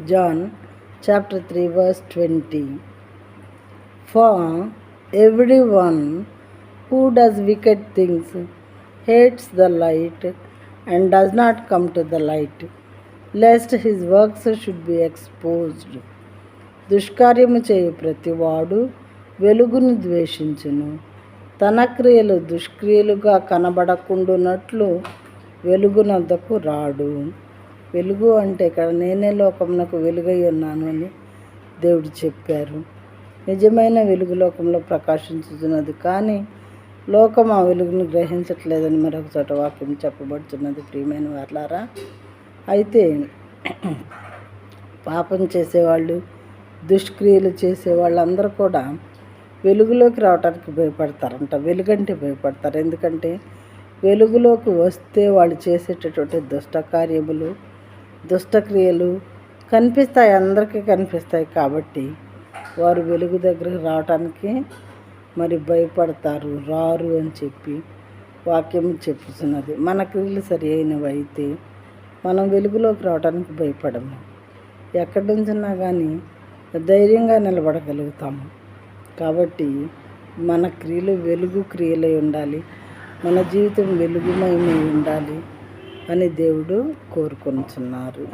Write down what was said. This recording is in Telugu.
John chapter 3 verse 20. For everyone who does wicked things hates the light and does not come to the light, lest his works should be exposed. దుష్కార్యము చేయు ప్రతివాడు వెలుగును ద్వేషించును, తన క్రియలు దుష్క్రియలుగా కనబడకుండునట్లు వెలుగునద్దకు రాడు. వెలుగు అంటే ఇక్కడ నేనే లోకమునకు వెలుగై ఉన్నాను అని దేవుడు చెప్పారు. నిజమైన వెలుగు లోకంలో ప్రకాశించుతున్నది, కానీ లోకం ఆ వెలుగును గ్రహించట్లేదని మరొక చోట వాక్యం చెప్పబడుతున్నది. ప్రియమైన వారలారా, అయితే పాపం చేసేవాళ్ళు, దుష్క్రియలు చేసేవాళ్ళు అందరూ కూడా వెలుగులోకి రావడానికి భయపడతారంట. వెలుగంటే భయపడతారు. ఎందుకంటే వెలుగులోకి వస్తే వాళ్ళు చేసేటటువంటి దుష్టకార్యములు, దుష్టక్రియలు కనిపిస్తాయి, అందరికీ కనిపిస్తాయి. కాబట్టి వారు వెలుగు దగ్గరకు రావటానికి మరి భయపడతారు, రారు అని చెప్పి వాక్యం చెప్పుతున్నది. మన క్రియలు సరి అయినవి అయితే మనం వెలుగులోకి రావడానికి భయపడము. ఎక్కడి నుంచున్నా కానీ ధైర్యంగా నిలబడగలుగుతాము. కాబట్టి మన క్రియలు వెలుగు క్రియలై ఉండాలి, మన జీవితం వెలుగుమయమై ఉండాలి అని దేవుడు కోరుకొనుచున్నారు.